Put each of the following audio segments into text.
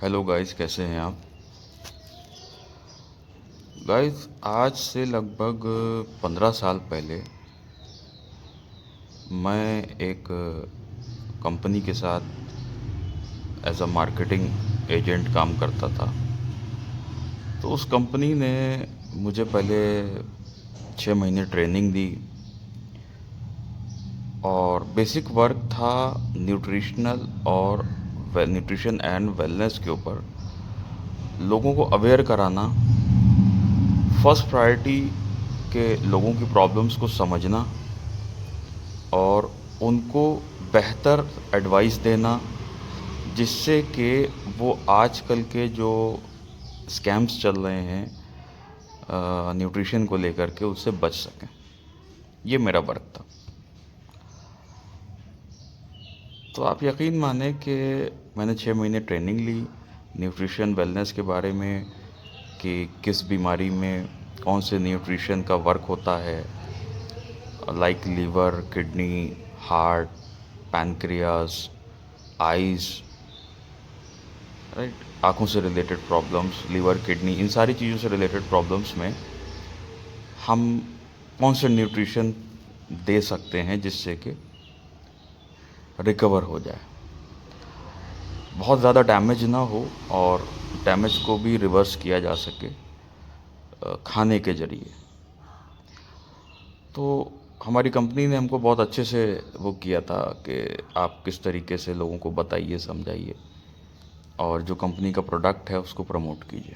Hello guys, कैसे हैं आप? गाइस, आज से लगभग 15 साल पहले मैं एक कंपनी के साथ एज अ मार्केटिंग एजेंट काम करता था। तो उस कंपनी ने मुझे पहले 6 महीने ट्रेनिंग दी और बेसिक वर्क था न्यूट्रिशनल और न्यूट्रिशन एंड वेलनेस के ऊपर लोगों को अवेयर कराना। फर्स्ट प्रायोरिटी के लोगों की प्रॉब्लम्स को समझना और उनको बेहतर एडवाइस देना, जिससे कि वो आजकल के जो स्कैम्स चल रहे हैं न्यूट्रिशन को लेकर के, उससे बच सकें। ये मेरा वर्क था। तो आप यकीन माने कि मैंने 6 महीने ट्रेनिंग ली न्यूट्रिशन वेलनेस के बारे में, कि किस बीमारी में कौन से न्यूट्रिशन का वर्क होता है, like liver, kidney, heart, pancreas, eyes, right, आँखों से रिलेटेड प्रॉब्लम्स, लीवर, किडनी, इन सारी चीज़ों से रिलेटेड प्रॉब्लम्स में हम कौन से न्यूट्रिशन दे सकते हैं जिससे कि रिकवर हो जाए, बहुत ज़्यादा डैमेज ना हो और डैमेज को भी रिवर्स किया जा सके खाने के ज़रिए। तो हमारी कंपनी ने हमको बहुत अच्छे से वो किया था कि आप किस तरीके से लोगों को बताइए, समझाइए और जो कंपनी का प्रोडक्ट है उसको प्रमोट कीजिए।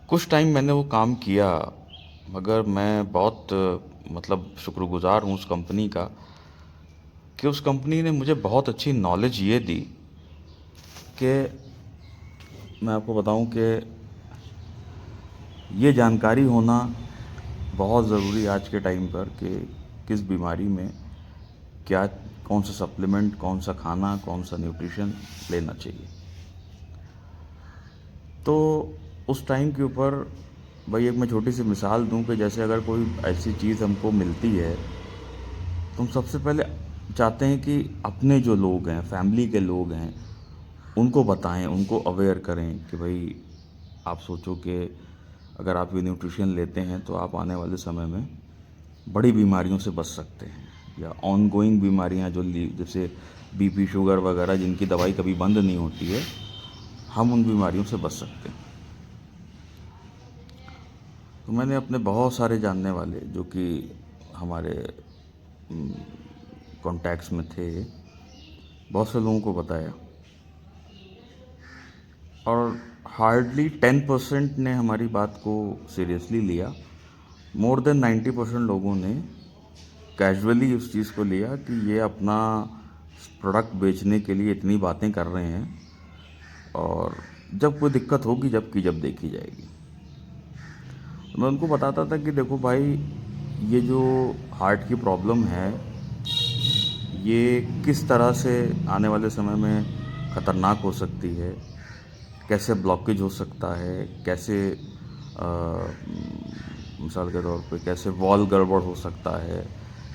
कुछ टाइम मैंने वो काम किया, मगर मैं बहुत मतलब शुक्रगुज़ार हूँ उस कंपनी का कि उस कंपनी ने मुझे बहुत अच्छी नॉलेज ये दी कि मैं आपको बताऊं कि ये जानकारी होना बहुत ज़रूरी है आज के टाइम पर कि किस बीमारी में क्या, कौन सा सप्लीमेंट, कौन सा खाना, कौन सा न्यूट्रिशन लेना चाहिए। तो उस टाइम के ऊपर भाई एक मैं छोटी सी मिसाल दूं कि जैसे अगर कोई ऐसी चीज़ हमको मिलती है तो हम सबसे पहले चाहते हैं कि अपने जो लोग हैं, फैमिली के लोग हैं, उनको बताएं, उनको अवेयर करें कि भाई आप सोचो कि अगर आप ये न्यूट्रिशन लेते हैं तो आप आने वाले समय में बड़ी बीमारियों से बच सकते हैं, या ऑन गोइंग बीमारियां जो जैसे बीपी, शुगर वगैरह, जिनकी दवाई कभी बंद नहीं होती है, हम उन बीमारियों से बच सकते हैं। तो मैंने अपने बहुत सारे जानने वाले जो कि हमारे कॉन्टैक्ट्स में थे, बहुत से लोगों को बताया और हार्डली 10% ने हमारी बात को सीरियसली लिया। मोर देन 90% लोगों ने कैजुअली उस चीज़ को लिया कि ये अपना प्रोडक्ट बेचने के लिए इतनी बातें कर रहे हैं और जब कोई दिक्कत होगी, जब देखी जाएगी। मैं उनको बताता था कि देखो भाई, ये जो हार्ट की प्रॉब्लम है, ये किस तरह से आने वाले समय में ख़तरनाक हो सकती है, कैसे ब्लॉकेज हो सकता है, कैसे मिसाल के तौर पे कैसे वॉल गड़बड़ हो सकता है,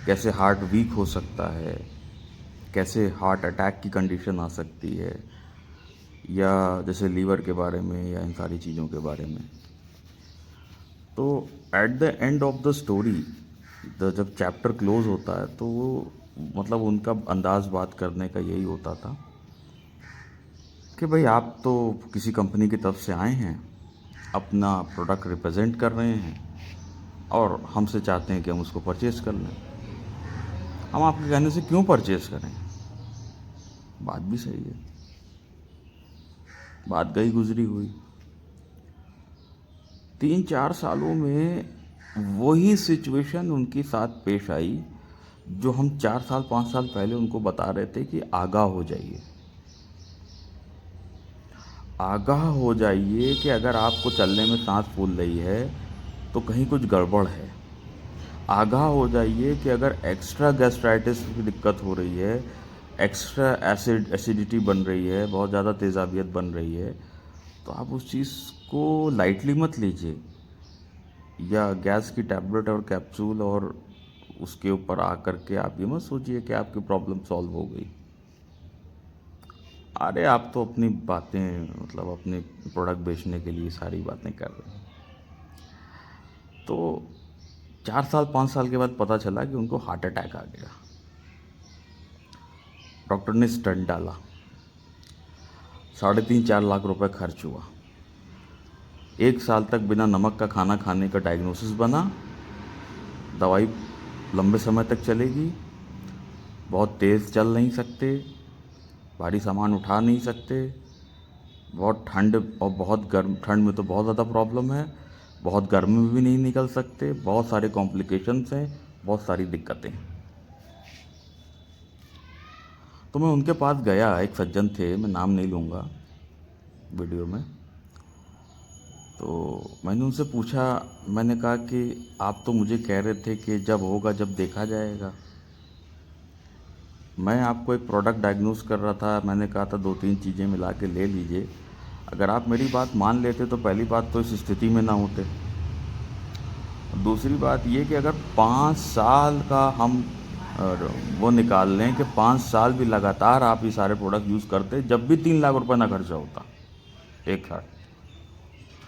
कैसे हार्ट वीक हो सकता है, कैसे हार्ट अटैक की कंडीशन आ सकती है, या जैसे लीवर के बारे में, या इन सारी चीज़ों के बारे में। तो at the end of the story, जब चैप्टर क्लोज होता है तो वो मतलब उनका अंदाज बात करने का यही होता था कि भाई आप तो किसी कंपनी की तरफ से आए हैं, अपना प्रोडक्ट रिप्रेजेंट कर रहे हैं और हमसे चाहते हैं कि हम उसको परचेज़ कर लें। हम आपके कहने से क्यों परचेज़ करें? बात भी सही है, बात गई गुजरी हुई। 3-4 सालों में वही सिचुएशन उनके साथ पेश आई जो हम 4 साल 5 साल पहले उनको बता रहे थे कि आगाह हो जाइए, आगाह हो जाइए कि अगर आपको चलने में सांस फूल रही है तो कहीं कुछ गड़बड़ है। आगाह हो जाइए कि अगर एक्स्ट्रा गैस्ट्राइटिस की दिक्कत हो रही है, एक्स्ट्रा एसिडिटी बन रही है, बहुत ज़्यादा तेज़ाबियत बन रही है, तो आप उस चीज़ को लाइटली मत लीजिए, या गैस की टैबलेट और कैप्सूल और उसके ऊपर आकर के आप ये मत सोचिए कि आपकी प्रॉब्लम सॉल्व हो गई। अरे आप तो अपनी बातें मतलब अपने प्रोडक्ट बेचने के लिए सारी बातें कर रहे हैं। तो 4 साल 5 साल के बाद पता चला कि उनको हार्ट अटैक आ गया। डॉक्टर ने स्टंट डाला, 3.5 4 लाख रुपए खर्च हुआ। 1 साल तक बिना नमक का खाना खाने का डायग्नोसिस बना। दवाई लंबे समय तक चलेगी, बहुत तेज़ चल नहीं सकते, भारी सामान उठा नहीं सकते, बहुत ठंड और बहुत गर्म, ठंड में तो बहुत ज़्यादा प्रॉब्लम है, बहुत गर्मी में भी नहीं निकल सकते, बहुत सारे कॉम्प्लिकेशंस हैं, बहुत सारी दिक्कतें। तो मैं उनके पास गया, एक सज्जन थे, मैं नाम नहीं लूँगा वीडियो में। तो मैंने उनसे पूछा, मैंने कहा कि आप तो मुझे कह रहे थे कि जब होगा जब देखा जाएगा। मैं आपको एक प्रोडक्ट डायग्नोस कर रहा था, मैंने कहा था 2-3 चीज़ें मिला के ले लीजिए। अगर आप मेरी बात मान लेते तो पहली बात तो इस स्थिति में ना होते। दूसरी बात ये कि अगर 5 साल का हम वो निकाल लें कि 5 साल भी लगातार आप ये सारे प्रोडक्ट यूज़ करते, जब भी 3 लाख रुपए ना खर्चा होता एक साथ।